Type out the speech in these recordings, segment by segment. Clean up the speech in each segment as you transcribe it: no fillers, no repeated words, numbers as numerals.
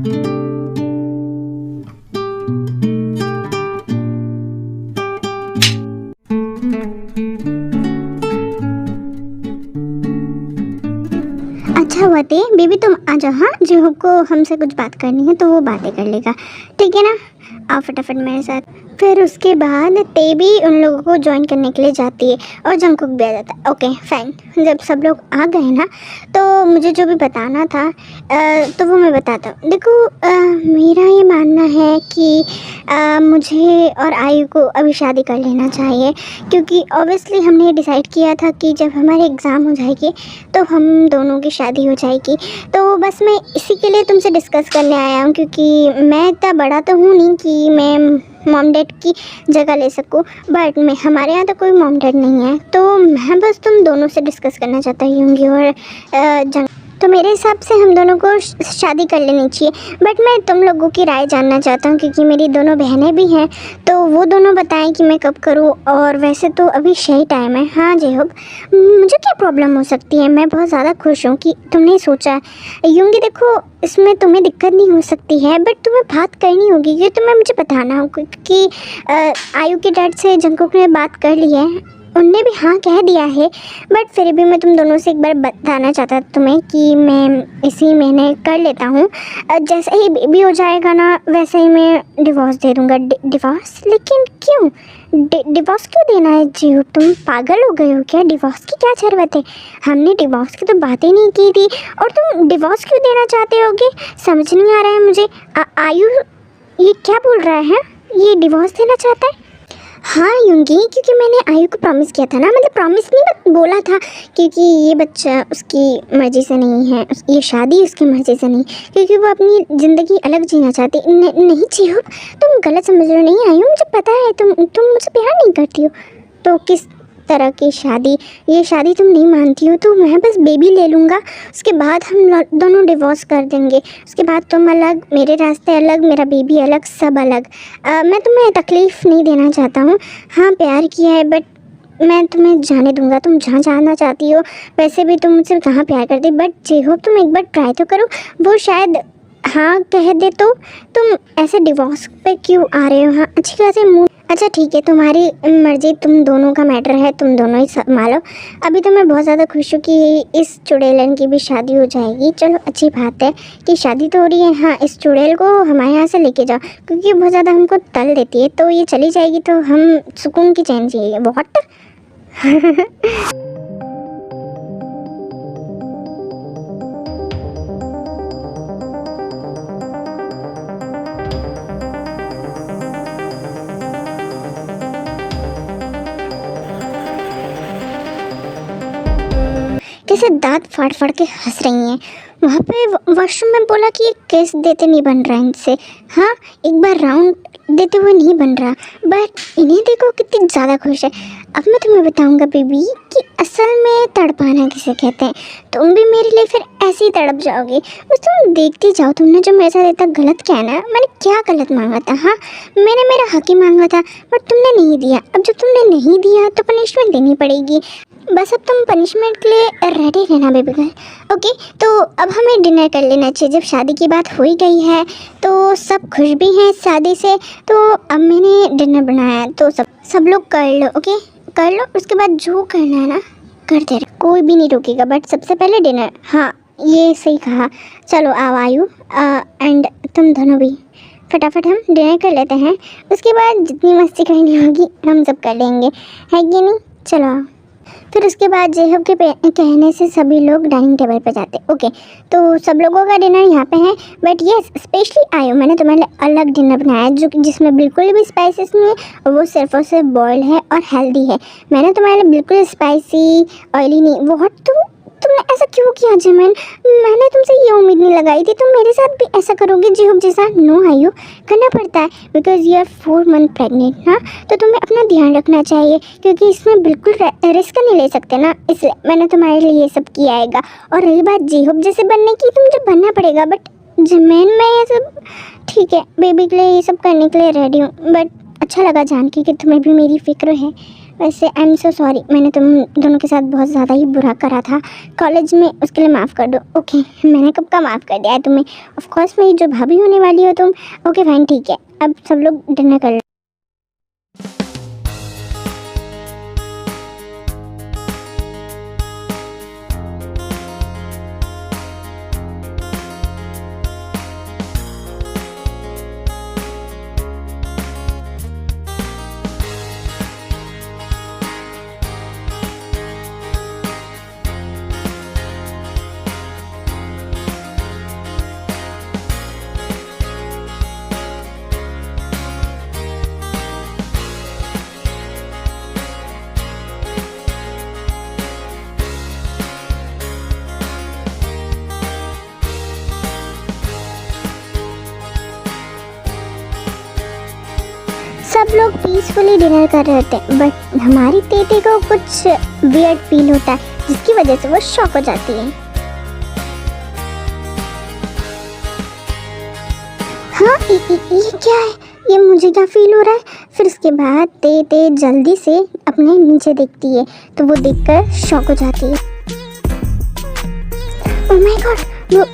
अच्छा हुआ ते बेबी तुम आ जाओ। हाँ, जेहूब को हमसे कुछ बात करनी है तो वो बातें कर लेगा, ठीक है ना। आओ फटाफट मेरे साथ। फिर उसके बाद ते भी उन लोगों को ज्वाइन करने के लिए जाती है और जंगकुक भी आ जाता है। ओके फाइन, जब सब लोग आ गए ना तो मुझे जो भी बताना था तो वो मैं बताता हूँ। देखो मेरा ये मानना है कि मुझे और आयु को अभी शादी कर लेना चाहिए, क्योंकि ऑब्वियसली हमने डिसाइड किया था कि जब हमारे एग्ज़ाम हो जाएगी तो हम दोनों की शादी हो जाएगी। तो बस मैं इसी के लिए तुमसे डिस्कस करने आया हूँ, क्योंकि मैं इतना बड़ा तो हूँ नहीं कि मैं मॉम डैड की जगह ले सकूँ, बट मैं हमारे यहाँ तो कोई मॉम डैड नहीं है, तो मैं बस तुम दोनों से डिस्कस करना चाहता हूँ और तो मेरे हिसाब से हम दोनों को शादी कर लेनी चाहिए। बट मैं तुम लोगों की राय जानना चाहता हूँ, क्योंकि मेरी दोनों बहनें भी हैं, तो वो दोनों बताएं कि मैं कब करूँ। और वैसे तो अभी सही टाइम है। हाँ जेहूब, मुझे क्या प्रॉब्लम हो सकती है, मैं बहुत ज़्यादा खुश हूँ कि तुमने सोचा है। यूँगी देखो, इसमें तुम्हें दिक्कत नहीं हो सकती है, बट तुम्हें बात करनी होगी, क्योंकि तुम्हें मुझे बताना होगा कि आयु के डैड से जंगकुक ने बात कर ली है, उनने भी हाँ कह दिया है। बट फिर भी मैं तुम दोनों से एक बार बताना चाहता तुम्हें कि मैं इसी महीने कर लेता हूँ। जैसे ही बेबी हो जाएगा ना वैसे ही मैं डिवोर्स दे दूँगा। डिवोर्स? लेकिन क्यों डिवोर्स क्यों देना है जीव? तुम पागल हो गए हो क्या? डिवोर्स की क्या ज़रूरत है? हमने डिवोर्स की तो बात ही नहीं की थी, और तुम डिवोर्स क्यों देना चाहते होगे? समझ नहीं आ रहा है मुझे। आयु ये क्या बोल रहा है? ये डिवोर्स देना चाहता है? हाँ यूँगी, क्योंकि मैंने आयु को प्रॉमिस किया था ना, मतलब प्रॉमिस नहीं बट बोला था, क्योंकि ये बच्चा उसकी मर्ज़ी से नहीं है, ये शादी उसकी मर्ज़ी से नहीं, क्योंकि वो अपनी ज़िंदगी अलग जीना चाहती। नहीं चाहिए, तुम गलत समझ रहे हो। नहीं आयु, मुझे पता है तुम मुझसे प्यार नहीं करती हो, तो किस तरह की शादी, ये शादी तुम नहीं मानती हो, तो मैं बस बेबी ले लूँगा, उसके बाद हम दोनों डिवोर्स कर देंगे। उसके बाद तुम अलग, मेरे रास्ते अलग, मेरा बेबी अलग, सब अलग। मैं तुम्हें तकलीफ़ नहीं देना चाहता हूँ। हाँ प्यार किया है, बट मैं तुम्हें जाने दूंगा, तुम जहाँ जाना चाहती हो। वैसे भी तुम मुझसे कहाँ प्यार करती, बट जेहूब तुम एक बार ट्राई तो करो, वो शायद हाँ कह दे। तो तुम ऐसे डिवोर्स पे क्यों आ रहे हो? हाँ अच्छी खासी मूड। अच्छा ठीक है, तुम्हारी मर्ज़ी, तुम दोनों का मैटर है, तुम दोनों ही संभालो। अभी तो मैं बहुत ज़्यादा खुश हूँ कि इस चुड़ैलन की भी शादी हो जाएगी। चलो अच्छी बात है कि शादी तो हो रही है। हाँ, इस चुड़ैल को हमारे यहाँ से लेके जाओ, क्योंकि बहुत ज़्यादा हमको तल देती है, तो ये चली जाएगी तो हम सुकून की चैन जिएंगे। बहुत कैसे दांत फाड़ फाड़ के हंस रही हैं। वहाँ पे वॉशरूम में बोला कि ये केस देते नहीं बन रहा इनसे। हाँ, एक बार राउंड देते हुए नहीं बन रहा, बट इन्हें देखो कितनी ज़्यादा खुश है। अब मैं तुम्हें बताऊंगा बेबी कि असल में तड़पाना किसे कहते हैं। तुम भी मेरे लिए फिर ऐसे ही तड़प जाओगी, बस तुम देखती जाओ। तुमने जो मेरे साथ इतना गलत किया ना, मैंने क्या गलत मांगा था? हाँ, मैंने मेरा हक ही मांगा था, बट तुमने नहीं दिया। अब जब तुमने नहीं दिया तो पनिशमेंट देनी पड़ेगी। बस अब तुम पनिशमेंट के लिए रेडी रहना बेबी गर्ल। ओके, तो अब हमें डिनर कर लेना चाहिए। जब शादी की बात हो ही गई है तो सब खुश भी हैं शादी से, तो अब मैंने डिनर बनाया है, तो सब लोग कर लो। ओके कर लो, उसके बाद जो करना है ना करते रहो, कोई भी नहीं रोकेगा, बट सबसे पहले डिनर। हाँ ये सही कहा। चलो आओ आयु एंड तुम दोनों भी फटाफट हम डिनर कर लेते हैं, उसके बाद जितनी मस्ती करनी होगी हम सब कर लेंगे, है कि नहीं? चलो आओ। फिर उसके बाद जेहब के कहने से सभी लोग डाइनिंग टेबल पर जाते। ओके, तो सब लोगों का डिनर यहाँ पे है, बट ये स्पेशली आयु, मैंने तुम्हारे लिए अलग डिनर बनाया है, जो जिसमें बिल्कुल भी स्पाइसेस नहीं है, और वो सिर्फ और सिर्फ बॉइल्ड है और हेल्दी है। मैंने तुम्हारे लिए बिल्कुल स्पाइसी ऑयली नहीं। बहुत तुमने ऐसा क्यों किया जमन? मैंने तुमसे ये उम्मीद नहीं लगाई थी, तुम मेरे साथ भी ऐसा करोगे जेहब जैसा। नो आयु, करना पड़ता है, because you are 4 month pregnant. हाँ, तो तुम्हें अपना ध्यान रखना चाहिए, क्योंकि इसमें बिल्कुल रिस्क नहीं ले सकते ना, इसलिए मैंने तुम्हारे लिए ये सब किया आएगा। और रही बात जेहब जैसे बनने की, तो मुझे बनना पड़ेगा, बट जमैन मैं ये सब ठीक है बेबी के लिए ये सब करने के लिए रेडी हूँ। बट अच्छा लगा जान के कि तुम्हें भी मेरी फ़िक्र है। वैसे आई एम सो सॉरी, मैंने तुम दोनों के साथ बहुत ज़्यादा ही बुरा करा था कॉलेज में, उसके लिए माफ़ कर दो। ओके, मैंने कब का माफ़ कर दिया है तुम्हें। ऑफ कोर्स मेरी जो भाभी होने वाली हो तुम। ओके फाइन, ठीक है, अब सब लोग डिनर कर लो। सब लोग पीसफुली डिनर कर रहे थे, बट हमारी तेते को कुछ वियर्ड फील होता है जिसकी वजह से वो शॉक हो जाती है। हाँ, ये क्या है, ये मुझे क्या फील हो रहा है। फिर उसके बाद तेते जल्दी से अपने नीचे देखती है तो वो देखकर शॉक हो जाती है। Oh my God,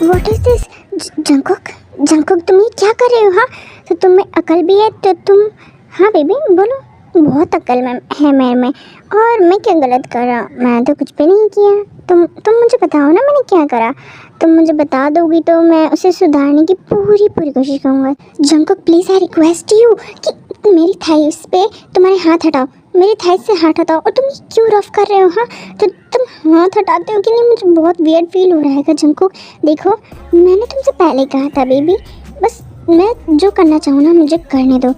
what is this. Jungkook तुम ये क्या कर रहे हो। हाँ, तो तुम्हें अकल भी है तो तुम। हाँ बेबी बोलो। बहुत अकल है मेरे में, और मैं क्या गलत कर रहा हूँ, मैं तो कुछ भी नहीं किया। तुम मुझे बताओ ना मैंने क्या करा। तुम मुझे बता दोगी तो मैं उसे सुधारने की पूरी कोशिश करूँगा। Jungkook please I request you कि मेरी थाइस पे तुम्हारे हाथ हटाओ, मेरी थाइस से हाथ हटाओ। और तुम ये क्यों रफ कर रहे हो। हाँ, तो तुम हाथ हटाते हो कि नहीं, मुझे बहुत वियर्ड फील हो रहा है। जंकुक देखो, मैंने तुमसे पहले कहा था बेबी, बस मैं जो करना चाहूँ ना मुझे करने दो।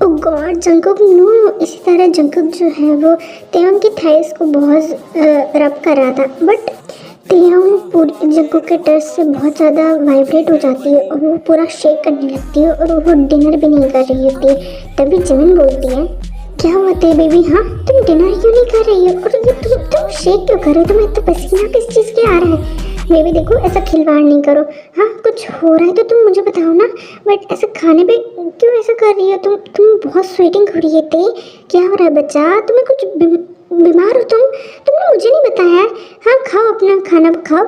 ओह गॉड जंकुक नो। इसी तरह जंकुक जो है वो तेयोंग की थाइस को बहुत रब कर रहा था, बट तेयोंग पूरी जंकुक के टच से बहुत ज़्यादा वाइब्रेट हो जाती है और वो पूरा शेक करने लगती है और वो डिनर भी नहीं कर रही होती। तभी जिमिन बोलती है, क्या हुआ ते बेबी। हाँ, तुम डिनर क्यों नहीं कर रही हो, और ये तुम शेक क्यों कर रहे हो, तुम्हें तो पसीना किस चीज़ के आ रहा है। बेबी देखो, ऐसा खिलवाड़ नहीं करो। हाँ, कुछ हो रहा है तो तुम मुझे बताओ ना, बट ऐसे खाने पे क्यों ऐसा कर रही हो। तुम बहुत स्वेटिंग हो रही है ते, क्या हो रहा है बच्चा, तुम्हें कुछ बीमार हो तुमने मुझे नहीं बताया है। हाँ, खाओ अपना खाना खाओ,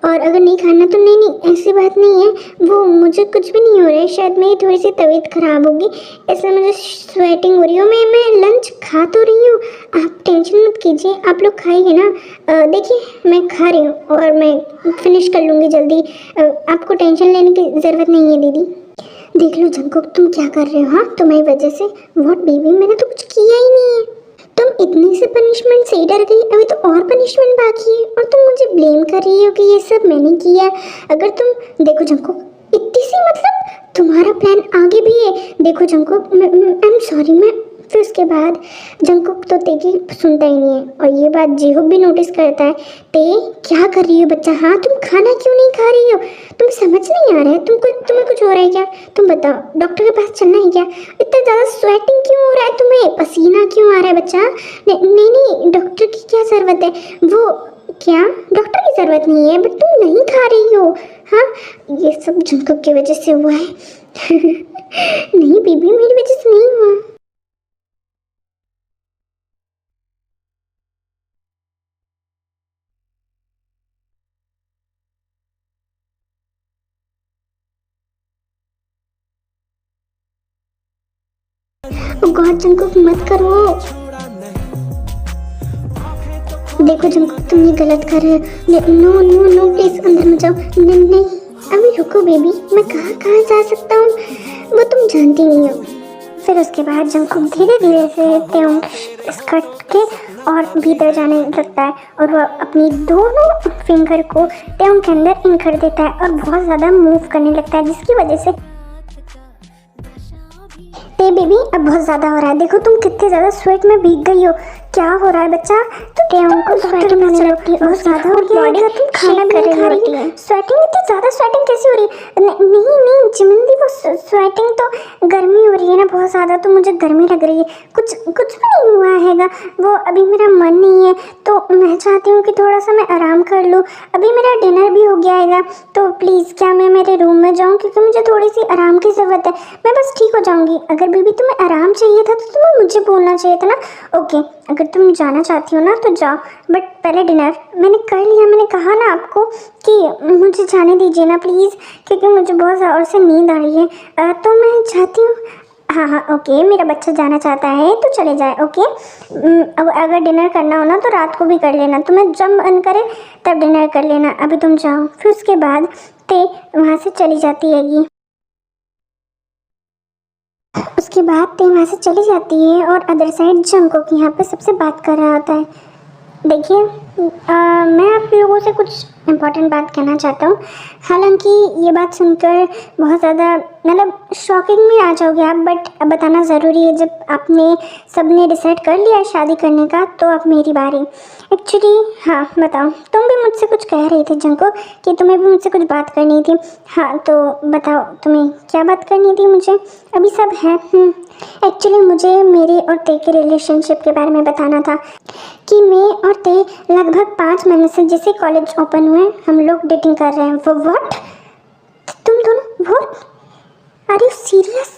और अगर नहीं खाना तो नहीं ऐसी बात नहीं है, वो मुझे कुछ भी नहीं हो रहा है, शायद मेरी थोड़ी सी तबीयत ख़राब होगी, ऐसे मुझे स्वेटिंग हो रही हो। मैं लंच खा तो रही हूँ, आप टेंशन मत कीजिए, आप लोग खाइए ना। देखिए मैं खा रही हूँ और मैं फिनिश कर लूँगी जल्दी, आपको टेंशन लेने की ज़रूरत नहीं है दीदी। देख लो जंकुक तुम क्या कर रहे हो। हाँ, तुम्हारी वजह से। व्हाट बेबी, मैंने तो कुछ किया ही नहीं है। तुम इतनी से पनिशमेंट से ही डर गई, अभी तो और पनिशमेंट बाकी है और तुम मुझे ब्लेम कर रही हो कि ये सब मैंने किया। अगर तुम देखो जंकुक, इतनी सी मतलब तुम्हारा प्लान आगे भी है। देखो जंकुक, आई एम सॉरी। मैं फिर उसके बाद जंकुक तो ते की सुनता ही नहीं है, और ये बात जेहोब भी नोटिस करता है। ते क्या कर रही हो बच्चा। हाँ, तुम खाना क्यों नहीं खा रही हो, तुम समझ नहीं आ रहा है, तुम्हें कुछ हो रहा है क्या। तुम बताओ, डॉक्टर के पास चलना है क्या। इतना ज़्यादा स्वेटिंग क्यों हो रहा है तुम्हें, पसीना क्यों आ रहा है बच्चा। नहीं, डॉक्टर की क्या ज़रूरत है। वो क्या, डॉक्टर की ज़रूरत नहीं है, बट तुम नहीं खा रही हो। हाँ, ये सब जंकुक की वजह से हुआ है। नहीं बेबी, मेरी वजह से नहीं हुआ। गॉड जंकुक मत करो। देखो जंकुक, तुम ये गलत कर रहे हो। नो नो नो प्लीज अंदर मत जाओ। नहीं, अभी रुको बेबी, मैं कहाँ जा सकता हूँ, वो तुम जानती नहीं हो। फिर उसके बाद जंकुक धीरे धीरे से तेयोंग स्कर्ट के और भीतर जाने लगता है, और वह अपनी दोनों फिंगर को तेयोंग के अंदर इन कर देता है और बहुत ज़्यादा मूव करने लगता है, जिसकी वजह से ते बेबी अब बहुत ज़्यादा हो रहा है। देखो तुम कितने ज़्यादा स्वेट में भीग गई हो, क्या हो रहा है बच्चा? तो को स्वेटिंग होने लगती है और ज़्यादा हो गया है। तुम खाना भी नहीं खा रही है। स्वेटिंग इतनी ज़्यादा स्वेटिंग कैसी हो रही है? नहीं नहीं चिमनदी, वो स्वेटिंग तो गर्मी हो रही है ना बहुत ज़्यादा, तो मुझे गर्मी लग रही है। कुछ कुछ भी नहीं हुआ हैगा, वो अभी मेरा मन नहीं है, तो मैं चाहती हूँ कि थोड़ा सा मैं आराम कर लूँ। अभी मेरा डिनर भी हो गया हैगा, तो प्लीज़ क्या मैं मेरे रूम में जाऊँ, क्योंकि मुझे थोड़ी सी आराम की ज़रूरत है। मैं बस ठीक हो जाऊँगी। अगर बेबी तुम्हें आराम चाहिए था तो तुम्हें मुझे बोलना चाहिए था ना। ओके, अगर तुम जाना चाहती हो ना तो जाओ, बट पहले डिनर मैंने कर लिया। मैंने कहा ना आपको कि मुझे जाने दीजिए ना प्लीज़, क्योंकि मुझे बहुत ज़ोर से नींद आ रही है। तो मैं चाहती हूँ, हाँ हाँ ओके, मेरा बच्चा जाना चाहता है तो चले जाए। ओके, अब अगर डिनर करना हो ना तो रात को भी कर लेना, तुम्हें जब मन करे तब डिनर कर लेना। अभी तुम जाओ। फिर उसके बाद ते वहाँ से चली जाती हैगी। उसके बाद ते वहाँ से चली जाती है और अदर साइड जंगकोक यहाँ पे सबसे बात कर रहा होता है। देखिए, मैं आप लोगों से कुछ इम्पोर्टेंट बात कहना चाहता हूँ। हालांकि ये बात सुनकर बहुत ज़्यादा मतलब शॉकिंग में आ जाओगे आप, बट अब बताना ज़रूरी है। जब आपने सबने डिसाइड कर लिया है शादी करने का, तो अब मेरी बारी। एक्चुअली हाँ बताओ, तुम भी मुझसे कुछ कह रही थी जंको, कि तुम्हें भी मुझसे कुछ बात करनी थी। हाँ तो बताओ तुम्हें क्या बात करनी थी मुझे? अभी सब है। एक्चुअली मुझे मेरे और ते के रिलेशनशिप के बारे में बताना था कि मैं और ते लगभग 5 महीने से जैसे कॉलेज ओपन हुए हम लोग डेटिंग कर रहे हैं। वो व्हाट? तुम दोनों वो? Are you serious?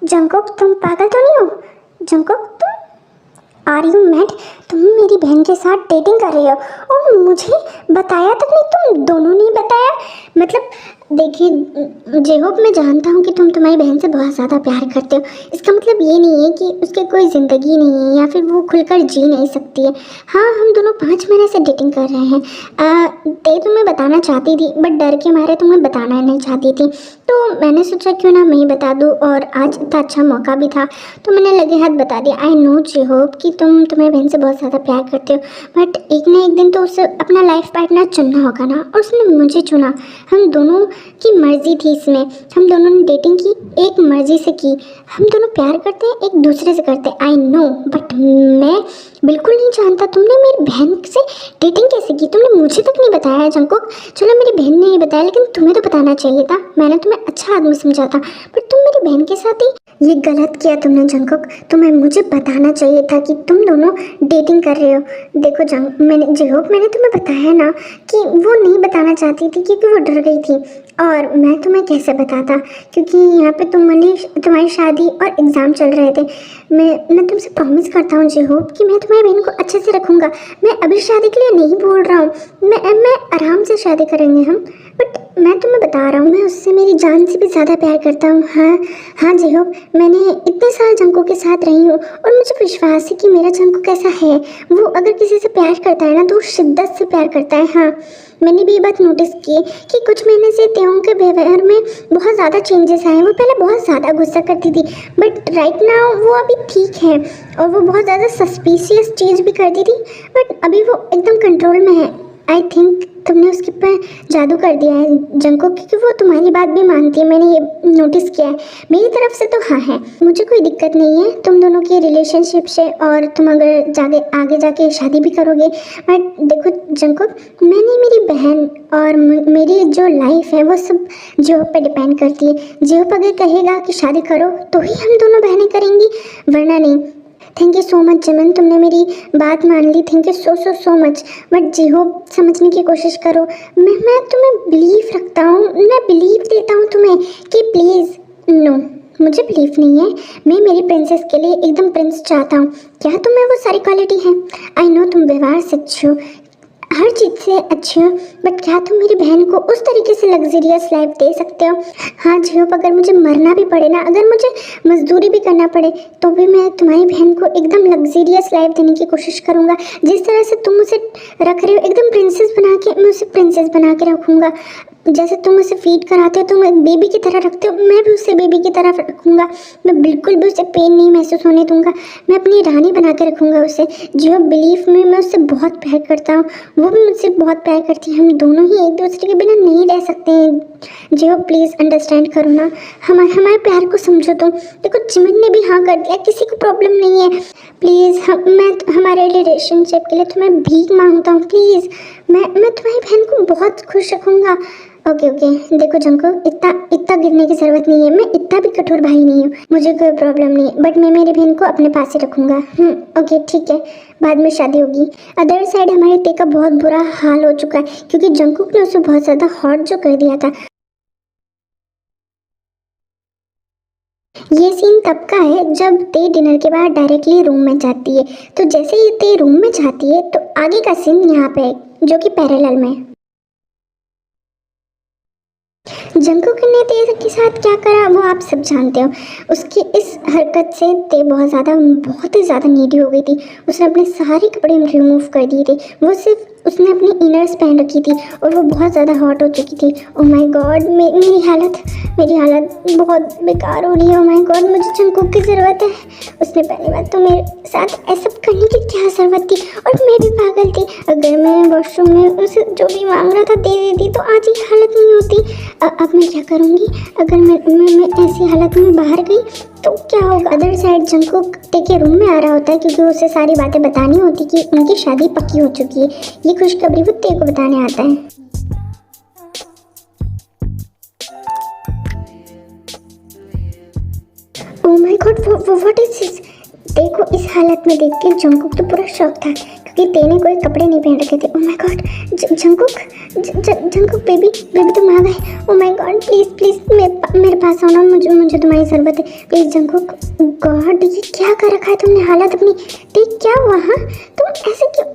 जंकोक तुम पागल तो नहीं हो? जंकोक तुम आर यू मैड? तुम मेरी बहन के साथ डेटिंग कर रही हो और मुझे बताया तक नहीं? तुम दोनों ने बताया? मतलब देखिए जेहोप, मैं जानता हूँ कि तुम तुम्हारी बहन से बहुत ज़्यादा प्यार करते हो। इसका मतलब ये नहीं है कि उसकी कोई ज़िंदगी नहीं है या फिर वो खुलकर जी नहीं सकती है। हाँ, हम दोनों 5 महीने से डेटिंग कर रहे हैं। ते तुम्हें बताना चाहती थी, बट डर के मारे तुम्हें बताना नहीं चाहती थी, तो मैंने सोचा क्यों ना मैं ही बता दूँ, और आज इतना अच्छा मौका भी था तो मैंने लगे हाथ बता दिया। आई नो जेहोप कि तुम तुम्हारी बहन से बहुत ज़्यादा प्यार करते हो, बट एक ना एक दिन तो उसे अपना लाइफ पार्टनर चुनना होगा ना, और उसने मुझे चुना। हम दोनों की मर्जी थी इसमें, हम दोनों ने डेटिंग की एक मर्जी से की। हम दोनों प्यार करते हैं, एक दूसरे से करते हैं, आई नो, बट मैं बिल्कुल नहीं जानता तुमने मेरी बहन से डेटिंग कैसे की। तुमने मुझे तक नहीं बताया जंकोक। चलो मेरी बहन ने नहीं बताया, लेकिन तुम्हें तो बताना चाहिए था। मैंने तुम्हें अच्छा आदमी समझा था, पर तुम मेरी बहन के साथ ही ये गलत किया तुमने जंकोक। तुम्हें मुझे बताना चाहिए था कि तुम दोनों डेटिंग कर रहे हो। देखो मैंने तुम्हें बताया ना कि वो नहीं बताना चाहती थी क्योंकि वो डर गई थी, और मैं तुम्हें कैसे बताता, क्योंकि यहाँ पे तुम्हारी शादी और एग्ज़ाम चल रहे थे। मैं तुमसे प्रॉमिस करता हूँ जेहोप कि मैं तुम्हारी बहन को अच्छे से रखूँगा। मैं अभी शादी के लिए नहीं बोल रहा हूँ, मैं आराम से शादी करेंगे हम, बट मैं तुम्हें बता रहा हूँ मैं उससे मेरी जान से भी ज़्यादा प्यार करता हूँ। हाँ हाँ जेहोप, मैंने इतने साल जंको के साथ रही हूँ और मुझे विश्वास है कि मेरा जंको कैसा है। वो अगर किसी से प्यार करता है ना तो वो शिद्दत से प्यार करता है। हाँ, मैंने भी ये बात नोटिस की कि कुछ महीने से त्यों के व्यवहार में बहुत ज़्यादा चेंजेस आए हैं। वो पहले बहुत ज़्यादा गुस्सा करती थी, बट राइट नाउ वो अभी ठीक है, और वो बहुत ज़्यादा सस्पिशियस चीज़ भी करती थी, बट अभी वो एकदम कंट्रोल में है। आई थिंक तुमने उसके पर जादू कर दिया है जंको, क्योंकि वो तुम्हारी बात भी मानती है। मैंने ये नोटिस किया है। मेरी तरफ से तो हाँ है, मुझे कोई दिक्कत नहीं है तुम दोनों की रिलेशनशिप से, और तुम अगर आगे जाके शादी भी करोगे। बट देखो जंको, मैंने मेरी बहन और मेरी जो लाइफ है वो सब जियो पे डिपेंड करती है। जियो अगर कहेगा कि शादी करो तो ही हम दोनों बहनें करेंगी, वरना नहीं। Thank you so much Jimin, तुमने मेरी बात मान ली। Thank you so much. But Jhope समझने की कोशिश करो। मैं तुम्हें बिलीव रखता हूँ, मैं बिलीव देता हूँ तुम्हें कि प्लीज़। नो, मुझे बिलीव नहीं है। मैं मेरी प्रिंसेस के लिए एकदम प्रिंस चाहता हूँ। क्या तुम्हें वो सारी क्वालिटी है? आई नो तुम व्यवहार से अच्छी हो, हर चीज़ से अच्छी हो, बट क्या तुम मेरी बहन को उस तरीके से लग्जरियस लाइफ दे सकते हो? हाँ जेहोप, अगर मुझे मरना भी पड़े ना, अगर मुझे मजदूरी भी करना पड़े, तो भी मैं तुम्हारी बहन को एकदम लग्जरियस लाइफ देने की कोशिश करूँगा। जिस तरह से तुम उसे रख रहे हो एकदम प्रिंसेस बना के, मैं उसे प्रिंसेस बना के रखूँगा। जैसे तुम उसे फीड कराते हो, तुम एक बेबी की तरह रखते हो, मैं भी उसे बेबी की तरह रखूँगा। मैं बिल्कुल भी उसे पेन नहीं महसूस होने दूँगा। मैं अपनी रानी बना के रखूँगा उसे। जो बिलीफ में मैं उससे बहुत प्यार करता हूँ, वो भी मुझसे बहुत प्यार करती है। हम दोनों ही एक दूसरे के बिना नहीं रह सकते हैं जियो प्लीज़ अंडरस्टैंड करो ना, हमारे प्यार को समझो तुम। देखो जिमिन ने भी हाँ कर दिया, किसी को प्रॉब्लम नहीं है। प्लीज़ मैं हमारे रिलेशनशिप के लिए तुम्हें भीख मांगता हूँ प्लीज़। मैं तुम्हारी बहन को बहुत खुश रखूँगा। ओके ओके, देखो जंकुक, इतना इतना गिरने की ज़रूरत नहीं है, मैं इतना भी कठोर भाई नहीं हूँ, मुझे कोई प्रॉब्लम नहीं है, बट मैं मेरी बहन को अपने पास ही रखूँगा। ओके ठीक है, बाद में शादी होगी। अदर साइड हमारे ते का बहुत बुरा हाल हो चुका है क्योंकि जंकुक ने उसे बहुत ज़्यादा हॉट जो कर दिया था। ये सीन तब का है जब ते डिनर के बाद डायरेक्टली रूम में जाती है। तो जैसे ही ते रूम में जाती है तो आगे का सीन यहाँ पे है, जो कि पैरेलल में है। जंकुक ने ते के साथ क्या करा वो आप सब जानते हो। उसकी इस हरकत से ते बहुत ही ज़्यादा नीडी हो गई थी। उसने अपने सारे कपड़े रिमूव कर दिए थे, वो सिर्फ उसने अपनी इनर्स पहन रखी थी और वो बहुत ज़्यादा हॉट हो चुकी थी। ओह माय गॉड, मेरी हालत बहुत बेकार हो रही है। ओह माय गॉड, मुझे जंकुक की ज़रूरत है। उसने पहली बात तो मेरे साथ ऐसा करने की क्या ज़रूरत थी, और मैं भी पागल थी। अगर मैं वॉशरूम में उसे जो भी मांग रहा था दे देती तो आज ये हालत नहीं होती। अब मैं क्या करूँगी अगर मैं ऐसी हालत में बाहर गई तो क्या होगा। अदर साइड जंकुक ते के रूम में आ रहा होता है क्योंकि उसे सारी बातें बतानी होती कि उनकी शादी पक्की हो चुकी है। ये खुशखबरी वो ते को बताने आता है। Oh my God, what is this. ते को इस हालत में देख के जंकुक तो पूरा शॉक था क्योंकि ते ने कोई कपड़े नहीं पहन रखे थे। Oh my God, Jungkook baby तुम आ गए। ओह माय गॉड, प्लीज़ मेरे पास आओ ना, मुझे तुम्हारी ज़रूरत है प्लीज़। जंकुक, गॉड ये क्या कर रखा है तुमने हालत अपनी। देख क्या हुआ, हाँ तुम ऐसे क्यों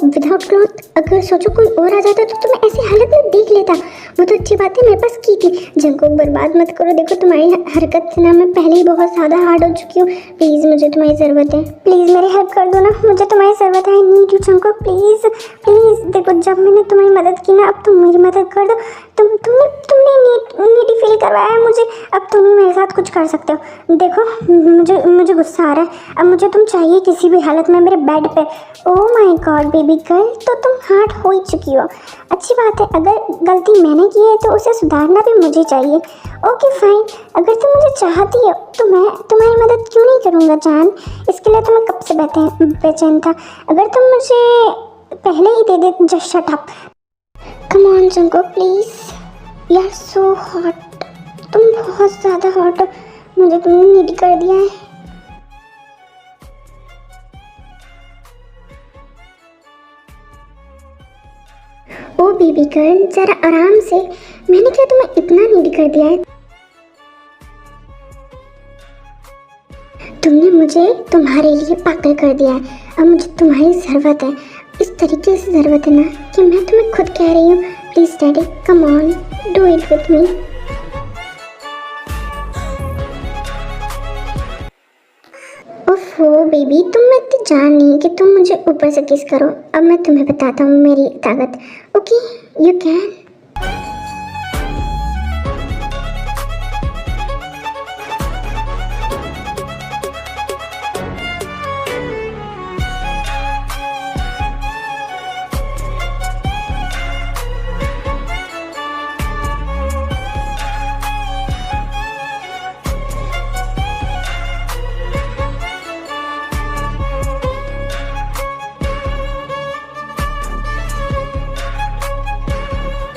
विदाउट क्लॉथ। अगर सोचो कोई और आ जाता तो तुम्हें ऐसी हालत में देख लेता। वो तो अच्छी बात है मेरे पास की थी। जंकुक बर्बाद मत करो, देखो तुम्हारी हरकत से ना मैं पहले ही बहुत ज़्यादा हार्ड हो चुकी हूँ। प्लीज़ मुझे तुम्हारी ज़रूरत है, प्लीज़ मेरी हेल्प कर दो ना, मुझे तुम्हारी ज़रूरत है। I need you Jungkook, please. देखो जब मैंने तुम्हारी मदद की ना, अब तुम मेरी मदद कर दो। तुमने नीडी फील करवाया है मुझे, अब तुम ही मेरे साथ कुछ कर सकते हो। देखो मुझे गुस्सा आ रहा है, अब मुझे तुम चाहिए किसी भी हालत में मेरे बेड पे। Oh my God baby girl, तो तुम हार्ट हो ही चुकी हो। अच्छी बात है, अगर गलती मैंने की है तो उसे सुधारना भी मुझे चाहिए। ओके फाइन, अगर तुम मुझे चाहती हो तो मैं तुम्हारी मदद क्यों नहीं करूँगा जान। इसके लिए तो मैं कब से बेचैन था। अगर तुम मुझे पहले ही दे दे। Just shut up, come on Jungkook please, you are so hot. तुम बहुत ज़्यादा हॉट हो, मुझे तुमने नीड कर दिया है। ओ बेबी गर्ल, जरा आराम से, मैंने क्या तुम्हें इतना नीड कर दिया है। तुमने मुझे तुम्हारे लिए पागल कर दिया है, अब मुझे तुम्हारी ज़रूरत है। इस तरीके से ज़रूरत है ना कि मैं तुम्हें खुद कह रही हूँ, please daddy come on do it with me. ओफो बेबी, तुम में इतनी जान नहीं कि तुम मुझे ऊपर से किस करो। अब मैं तुम्हें बताता हूँ मेरी ताकत। Okay you can.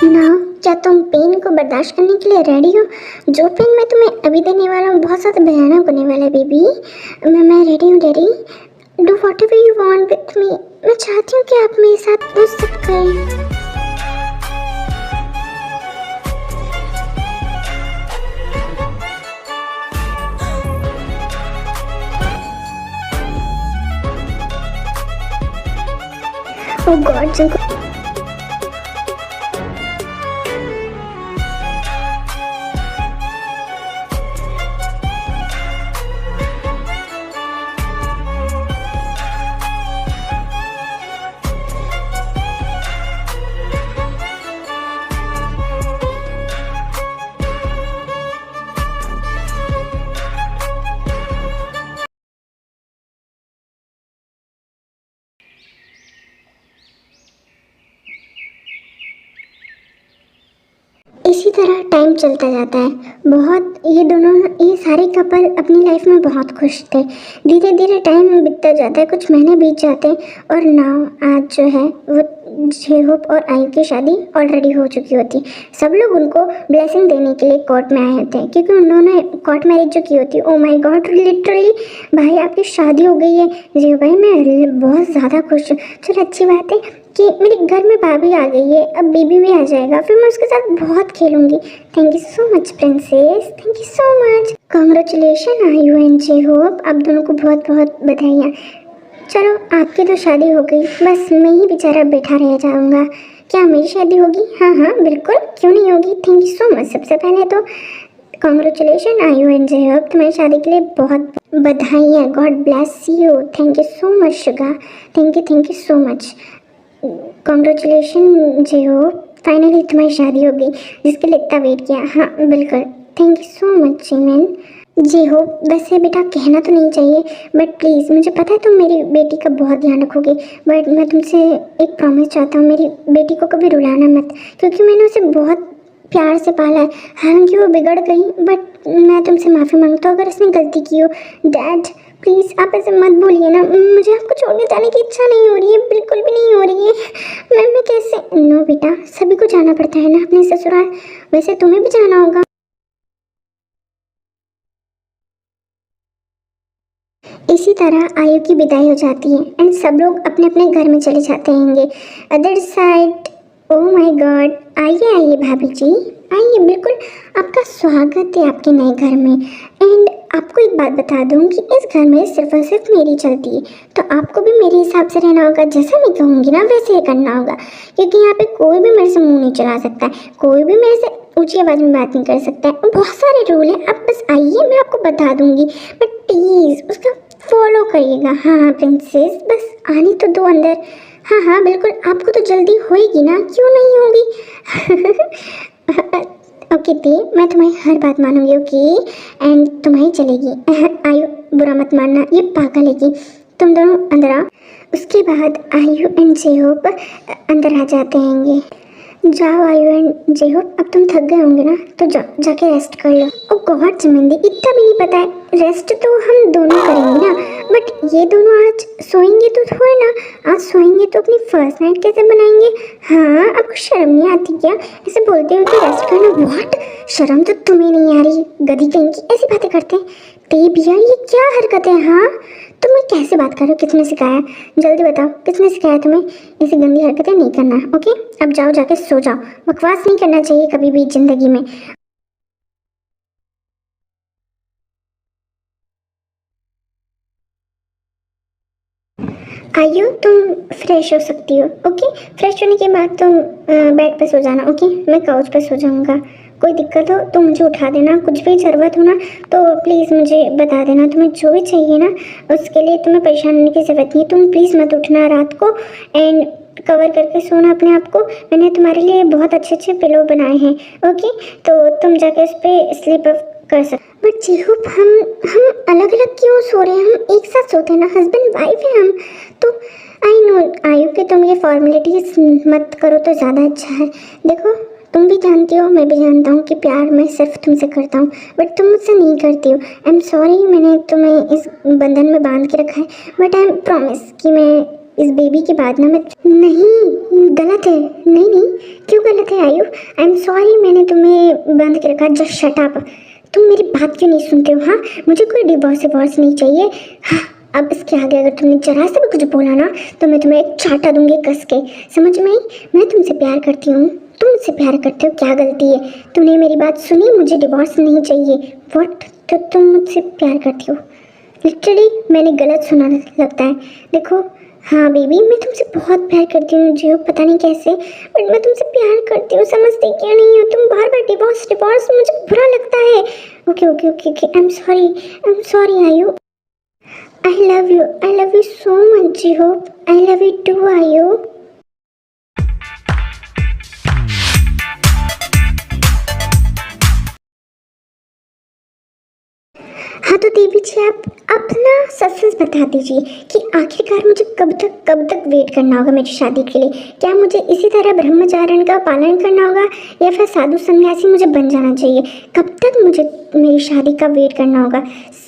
नाउ क्या तुम पेन को बर्दाश्त करने के लिए रेडी हो। जो पेन मैं तुम्हें अभी देने वाला हूँ बहुत ज़्यादा भयानक होने वाला है बेबी। मैं रेडी हूँ daddy, do what ever you want with me. मैं चाहती हूँ कि आप मेरे साथ वो सब करें। ओह गॉड जंकुक, तरह टाइम चलता जाता है। बहुत ये सारे कपल अपनी लाइफ में बहुत खुश थे। धीरे धीरे टाइम बीतता जाता है, कुछ महीने बीत जाते हैं और नाउ आज जो है वो जेहोप और आयु की शादी ऑलरेडी हो चुकी होती। सब लोग उनको ब्लेसिंग देने के लिए कोर्ट में आए होते हैं, क्योंकि उन्होंने कोर्ट मैरिज जो की होती है। ओ माय गॉड, लिटरली भाई आपकी शादी हो गई है। जी भाई मैं बहुत ज़्यादा खुश हूँ। चलो अच्छी बात है कि मेरे घर में भाभी आ गई है, अब बेबी भी आ जाएगा, फिर मैं उसके साथ बहुत खेलूंगी। Thank you so much princess, thank you so much. Congratulation Ayu and Jhope, आप दोनों को बहुत बहुत बधाइयाँ। चलो आपकी तो शादी हो गई, बस मैं ही बेचारा बैठा रह जाऊंगा। क्या मेरी शादी होगी? हाँ हाँ बिल्कुल, क्यों नहीं होगी। Thank you so much. सबसे पहले तो कॉन्ग्रेचुलेशन आयु एंड जेहोप, तुम्हारी शादी के लिए बहुत बधाइयाँ। God bless you. Thank you so much Suga, thank you so much. Congratulation Jhope, finally तुम्हारी शादी हो गई जिसके लिए इतना वेट किया। हाँ बिल्कुल, थैंक यू सो मच जीमेन। जेहोप वैसे बेटा कहना तो नहीं चाहिए, बट प्लीज़ मुझे पता है तुम मेरी बेटी का बहुत ध्यान रखोगे, बट मैं तुमसे एक प्रॉमिस चाहता हूँ, मेरी बेटी को कभी रुलाना मत, क्योंकि मैंने उसे बहुत प्यार से पाला है। हालांकि वो बिगड़ गई, बट मैं तुमसे माफ़ी मांगता हूँ अगर उसने गलती की हो। डैड प्लीज़ आप ऐसे मत बोलिए ना, मुझे आपको छोड़ के जाने की इच्छा नहीं हो रही है, बिल्कुल भी नहीं हो रही है। मैं कैसे। नो बेटा, सभी को जाना पड़ता है ना अपने ससुराल, वैसे तुम्हें भी जाना होगा। इसी तरह आयु की विदाई हो जाती है एंड सब लोग अपने अपने घर में चले जाते होंगे। Other side, oh my God, आइए आइए भाभी जी, आइए, बिल्कुल आपका स्वागत है आपके नए घर में। एंड आपको एक बात बता दूं कि इस घर में सिर्फ और सिर्फ मेरी चलती है, तो आपको भी मेरे हिसाब से रहना होगा। जैसा मैं कहूँगी ना वैसे ही करना होगा, क्योंकि यहाँ पे कोई भी मेरे से मुंह नहीं चला सकता है, कोई भी मेरे से ऊंची आवाज़ में बात नहीं कर सकता है। बहुत सारे रूल हैं, आप बस आइए, मैं आपको बता दूंगी, बट प्लीज़ उसका फॉलो करिएगा। हाँ हाँ प्रिंसेस, बस आने तो दो अंदर। हाँ हाँ बिल्कुल, आपको तो जल्दी होएगी ना, क्यों नहीं होगी। ओके दी, मैं तुम्हारी हर बात मानूंगी। ओके एंड तुम्हारी चलेगी। आयु बुरा मत मानना, ये पागल है कि तुम दोनों अंदर आओ। उसके बाद आयु एंड जेहोप अंदर आ जाते हैंगे। जाओ आयु एंड जेहोप, अब तुम थक गए होंगे ना, तो जाके रेस्ट कर लो। ओ गॉड जिमिंदी, इतना भी नहीं पता है, रेस्ट तो हम दोनों करेंगे ना, बट ये दोनों आज सोएंगे तो थोड़े ना, आज सोएंगे तो अपनी फर्स्ट नाइट कैसे बनाएंगे। हाँ आपको शर्म नहीं आती क्या ऐसे बोलते हो कि रेस्ट करना। व्हाट, शर्म तो तुम्हें नहीं आ रही, गधी कहीं की ऐसी बातें करते हैं। ते भैया ये क्या हरकत है। हाँ तुम्हें कैसे बात कर रहे हो, किसने सिखाया, जल्दी बताओ किसने सिखाया तुम्हें ऐसी गंदी हरकतें नहीं करना। ओके अब जाओ, जाके सो जाओ, बकवास नहीं करना चाहिए कभी भी जिंदगी में। आयु तुम फ्रेश हो सकती हो। ओके फ्रेश होने के बाद तुम बेड पे सो जाना। ओके मैं काउच पे सो जाऊंगा, कोई दिक्कत हो तो मुझे उठा देना, कुछ भी ज़रूरत हो ना तो प्लीज़ मुझे बता देना। तुम्हें जो भी चाहिए ना उसके लिए तुम्हें परेशान होने की ज़रूरत नहीं। तुम प्लीज़ मत उठना रात को, एंड कवर करके सोना अपने आप को। मैंने तुम्हारे लिए बहुत अच्छे अच्छे पिलो बनाए हैं। ओके तो तुम जाके उस पर स्लीप कर सकते। बट जेहोप हम अलग अलग क्यों सो रहे हैं, हम एक साथ सोते हैं ना, हस्बैंड वाइफ है हम तो। आई नो आयु कि तुम ये फॉर्मेलिटीज मत करो तो ज़्यादा अच्छा है। देखो तुम भी जानती हो, मैं भी जानता हूँ कि प्यार मैं सिर्फ तुमसे करता हूँ, बट तुम मुझसे नहीं करती हो। आई एम सॉरी, मैंने तुम्हें इस बंधन में बांध के रखा है, बट आई एम प्रॉमिस कि मैं इस बेबी के बाद ना मैं नहीं, गलत है। नहीं नहीं क्यों गलत है आयु, आई एम सॉरी मैंने तुम्हें बांध के रखा। जस्ट शट अप, तुम मेरी बात क्यों नहीं सुनते हो। हाँ मुझे कोई डिवोर्स नहीं चाहिए। हाँ अब इसके आगे अगर तुमने जरा सा भी कुछ बोला ना तो मैं तुम्हें एक चाटा दूंगी कस के, समझ में आई। मैं तुमसे प्यार करती हूँ, तुम मुझसे प्यार करते हो, क्या गलती है। तुमने मेरी बात सुनी, मुझे डिवोर्स नहीं चाहिए। व्हाट, तो तुम मुझसे प्यार करती हो। लिटरली मैंने गलत सुना लगता है। देखो हाँ बेबी मैं तुमसे बहुत प्यार करती हूँ जियो, पता नहीं कैसे बट मैं तुमसे प्यार करती हूँ, समझते क्यों नहीं हो तुम। बार बार डिवोर्स मुझे बुरा लगता है। Okay okay okay okay I am sorry Ayu. I love you so much Jio, I love you too Ayu. हाँ तो देवी जी आप अपना सच बता दीजिए कि आखिरकार मुझे कब तक वेट करना होगा मेरी शादी के लिए। क्या मुझे इसी तरह ब्रह्मचारण का पालन करना होगा या फिर साधु सन्यासी मुझे बन जाना चाहिए? कब तक मुझे मेरी शादी का वेट करना होगा?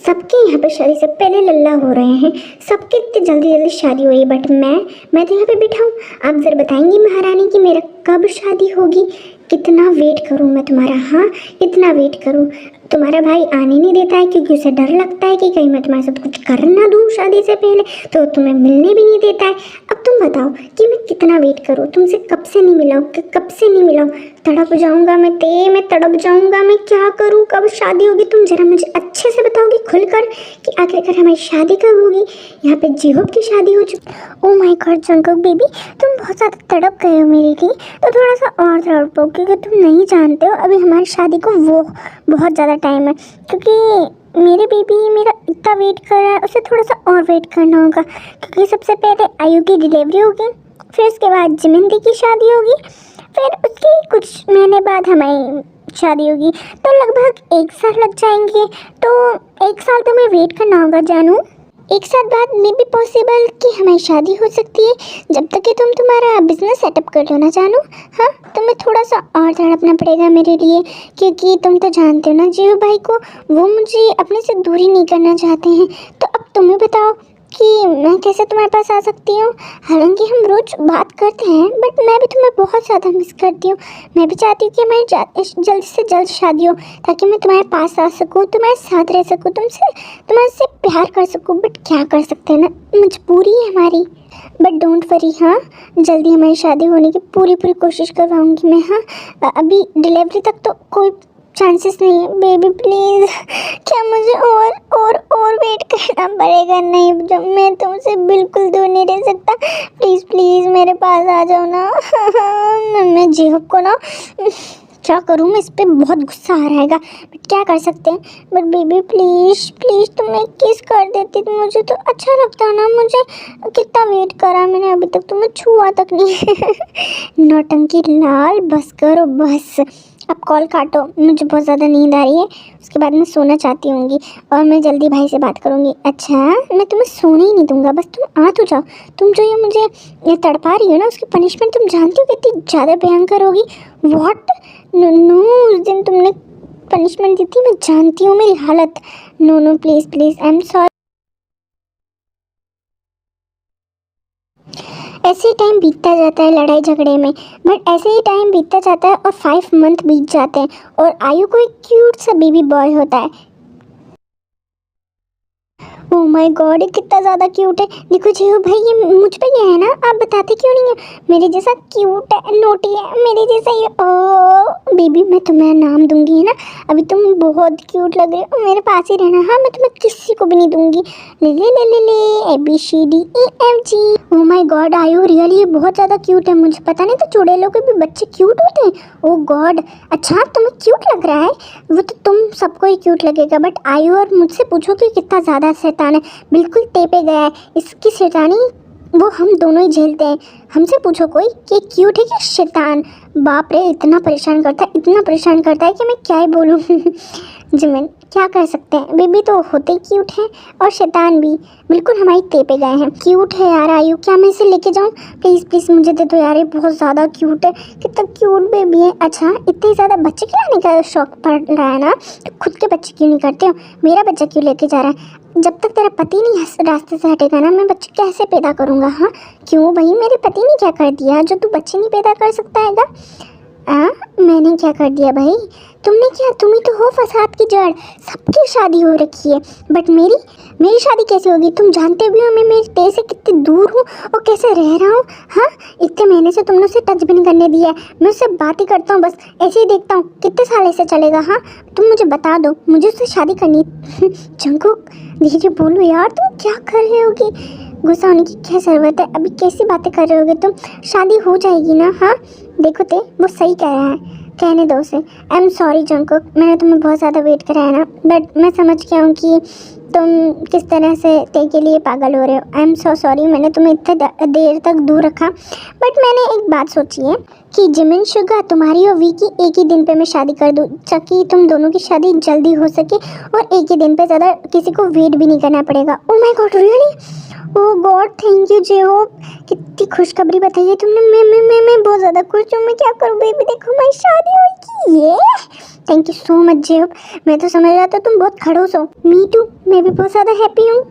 सबके यहाँ पे शादी से पहले लल्ला हो रहे हैं, सबके इतनी जल्दी शादी हो रही है, बट मैं तो यहाँ पे बैठा हूँ। आप ज़रा बताएंगी महारानी कि मेरा कब शादी होगी? कितना वेट करूँ मैं तुम्हारा? हाँ, कितना वेट करूँ? तुम्हारा भाई आने नहीं देता है क्योंकि उसे डर लगता है कि कहीं मैं तुम्हारे साथ कुछ कर ना दूँ शादी से पहले, तो तुम्हें मिलने भी नहीं देता है। अब तुम बताओ कि मैं कितना वेट करूँ? तुमसे कब से नहीं मिला हूँ, कब से नहीं मिला हूँ? तड़प जाऊँगा मैं तड़प जाऊँगा। मैं क्या करूँ? कब शादी होगी? तुम जरा मुझे अच्छे से बताओगी खुलकर कि आखिरकार हमारी शादी कब होगी? यहाँ पे जीहोप की शादी हो चुकी। Oh my God Jungkook baby, तुम बहुत ज़्यादा तड़प गए हो मेरे लिए, तो थोड़ा सा और तड़पो क्योंकि तुम नहीं जानते हो अभी हमारी शादी को वो बहुत ज़्यादा टाइम है, क्योंकि मेरे बेबी मेरा इतना वेट कर रहा है, उसे थोड़ा सा और वेट करना होगा क्योंकि सबसे पहले आयु की डिलीवरी होगी, फिर उसके बाद जिमिंदी की शादी होगी, फिर उसके कुछ महीने बाद हमारी शादी होगी, तो लगभग 1 साल लग जाएंगे। तो 1 साल तुम्हें वेट करना होगा जानू। 1 साल बाद में भी पॉसिबल कि हमारी शादी हो सकती है, जब तक कि तुम तुम्हारा बिजनेस सेटअप कर लो ना जानू। हाँ, तुम्हें थोड़ा सा और तड़पना पड़ेगा मेरे लिए, क्योंकि तुम तो जानते हो ना जीव भाई को, वो मुझे अपने से दूरी नहीं करना चाहते हैं। तो अब तुम्हें बताओ कि मैं कैसे तुम्हारे पास आ सकती हूँ? हालांकि हम रोज़ बात करते हैं, बट मैं भी तुम्हें बहुत ज़्यादा मिस करती हूँ। मैं भी चाहती हूँ कि हमारी जल्द से जल्द शादी हो ताकि मैं तुम्हारे पास आ सकूँ, तुम्हारे साथ रह सकूँ, तुम्हारे से प्यार कर सकूँ। बट क्या कर सकते हैं ना, मजबूरी है हमारी। बट डोंट वरी, हाँ जल्दी हमारी शादी होने की पूरी कोशिश करवाऊँगी मैं। हाँ, अभी डिलीवरी तक तो कोई चांसेस नहीं है बेबी, प्लीज़ क्या मुझे और वेट करना पड़ेगा? नहीं, जब मैं तुमसे बिल्कुल दूर नहीं रह सकता। प्लीज़ मेरे पास आ जाओ ना। मैं जीहोप को ना क्या करूँ, मैं इस पर बहुत गुस्सा आ रहा है, बट क्या कर सकते हैं। बट बेबी प्लीज़ तुम एक किस कर देती तो मुझे तो अच्छा लगता ना। मुझे कितना वेट करा मैंने, अभी तक तुम्हें छुआ तक नहीं। नौटंकी लाल, बस करो बस। अब कॉल काटो, मुझे बहुत ज़्यादा नींद आ रही है, उसके बाद मैं सोना चाहती हूँगी और मैं जल्दी भाई से बात करूँगी। अच्छा, मैं तुम्हें सोने ही नहीं दूँगा, बस तुम आ तो जाओ। तुम जो ये मुझे ये तड़पा रही हो ना, उसकी पनिशमेंट तुम जानती हो कितनी ज़्यादा भयंकर होगी। व्हाट? नो, उस दिन तुमने पनिशमेंट दी थी, मैं जानती हूँ मेरी हालत। No please I am sorry. ऐसे ही टाइम बीतता जाता है लड़ाई झगड़े में, बट ऐसे ही टाइम बीतता जाता है और 5 मंथ बीत जाते हैं और आयु को एक क्यूट सा बेबी बॉय होता है। ओह माय गॉड, ये कितना ज़्यादा क्यूट है। देखो जीहू भाई, ये मुझ पे गया है ना, आप बताते क्यों नहीं हो? मेरे जैसा क्यूट है, नोटी है, मेरे जैसा ही। ओ बेबी, मैं तुम्हें नाम दूंगी है ना, अभी तुम बहुत क्यूट लग रही हो, मेरे पास ही रहना। हाँ, मैं तुम्हें किसी को भी नहीं दूंगी। ले ABCDEFG। ओह माय गॉड आयु, रियली ये बहुत ज़्यादा क्यूट है। मुझे पता नहीं था चुड़ैलों के भी बच्चे क्यूट होते हैं। ओह गॉड, अच्छा तुम्हें क्यूट लग रहा है? वो तो तुम सबको ही क्यूट लगेगा, बट आयु और मुझसे पूछो कि कितना ज़्यादा शैतान है, बिल्कुल टेपे गया है। इसकी शैतानी वो हम दोनों ही झेलते हैं। हमसे पूछो कोई कि क्यूट है कि शैतान। बाप रे, इतना परेशान करता है कि मैं क्या ही बोलूँ। जिमिन, क्या कर सकते हैं, बेबी तो होते ही क्यूट हैं और शैतान भी बिल्कुल हमारी टेपे गए हैं। क्यूट है यार आयु, क्या मैं इसे लेके जाऊँ? प्लीज़ मुझे दे दो यार, ये बहुत ज़्यादा क्यूट है, कितना क्यूट बेबी है। अच्छा, इतने ज़्यादा बच्चे खिलाने का शौक पड़ रहा है ना, तो खुद के बच्चे क्यों नहीं करते हो? मेरा बच्चा क्यों लेके जा रहा है? जब तक तेरा पति नहीं रास्ते से हटेगा ना, मैं बच्चे कैसे पैदा करूँगा? हाँ, क्यों भाई, मेरे पति ने क्या कर दिया जो तू बच्चे नहीं पैदा कर सकता हैगा? मैंने क्या कर दिया भाई? तुमने क्या, तुम ही तो हो फसाद की जड़। सबकी शादी हो रखी है, बट मेरी शादी कैसे होगी? तुम जानते भी हो मैं मेरे तेरे से कितनी दूर हूँ और कैसे रह रहा हूँ। हाँ, इतने महीने से तुमने उसे टच भी नहीं करने दिया है। मैं उससे बात ही करता हूँ, बस ऐसे ही देखता हूँ। कितने साल ऐसे चलेगा? हाँ, तुम मुझे बता दो, मुझे उससे शादी करनी है। जंकुक धीरे बोलो यार, तुम क्या कर रहे होगी? गुस्सा होने की क्या ज़रूरत है? अभी कैसी बातें कर रहे होगे तुम? शादी हो जाएगी ना। हाँ देखो ते, वो सही कह रहा है, कहने दो उसे। आई एम सॉरी जंकुक, मैंने तुम्हें बहुत ज़्यादा वेट कराया ना, बट मैं समझ गया हूँ कि तुम किस तरह से ते के लिए पागल हो रहे हो। आई एम सो सॉरी, मैंने तुम्हें इतने देर तक दूर रखा, बट मैंने एक बात सोची है कि जिमिन शुगा तुम्हारी और वी की एक ही दिन पे मैं शादी कर दूँ, ताकि तुम दोनों की शादी जल्दी हो सके और एक ही दिन पे ज़्यादा किसी को वेट भी नहीं करना पड़ेगा। Oh my God really, oh God thank you J Hope, कितनी खुशखबरी बताई है तुमने। मैं बहुत ज़्यादा खुश हूँ। मैं क्या करूँ बेबी, देखो हमारी शादी होगी। ये thank you so much J Hope, मैं तो समझ रहा था तुम बहुत खड़ूस हो। मी टू, मैं भी बहुत ज़्यादा हैप्पी हूँ।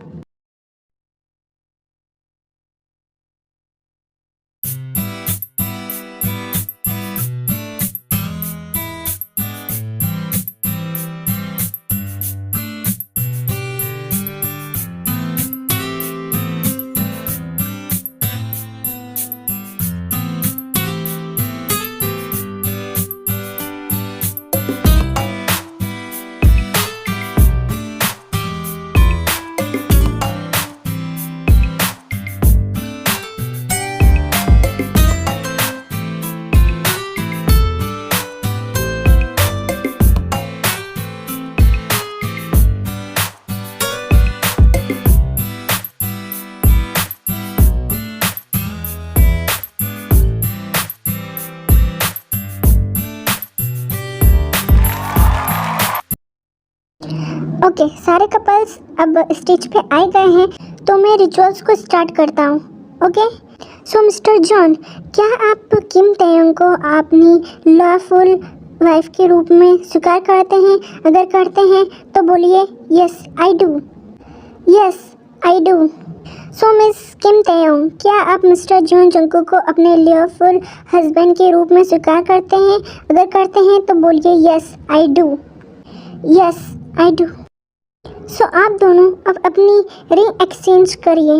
ओके सारे कपल्स अब स्टेज पे आए गए हैं, तो मैं रिचुअल्स को स्टार्ट करता हूँ। ओके सो मिस्टर जॉन, क्या आप किम तयंग को अपनी लॉफुल वाइफ के रूप में स्वीकार करते हैं? अगर करते हैं तो बोलिए yes I do, yes I do. So miss Kim Taeyang, क्या आप मिस्टर जॉन जंगकुक को अपने लॉफुल हस्बैंड के रूप में स्वीकार करते हैं? अगर करते हैं तो बोलिए yes I do, yes I do. So आप दोनों अब अपनी रिंग एक्सचेंज करिए।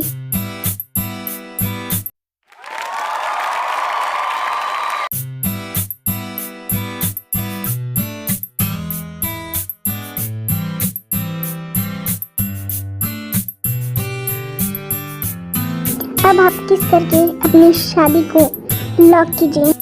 अब आप किस करके अपनी शादी को लॉक कीजिए।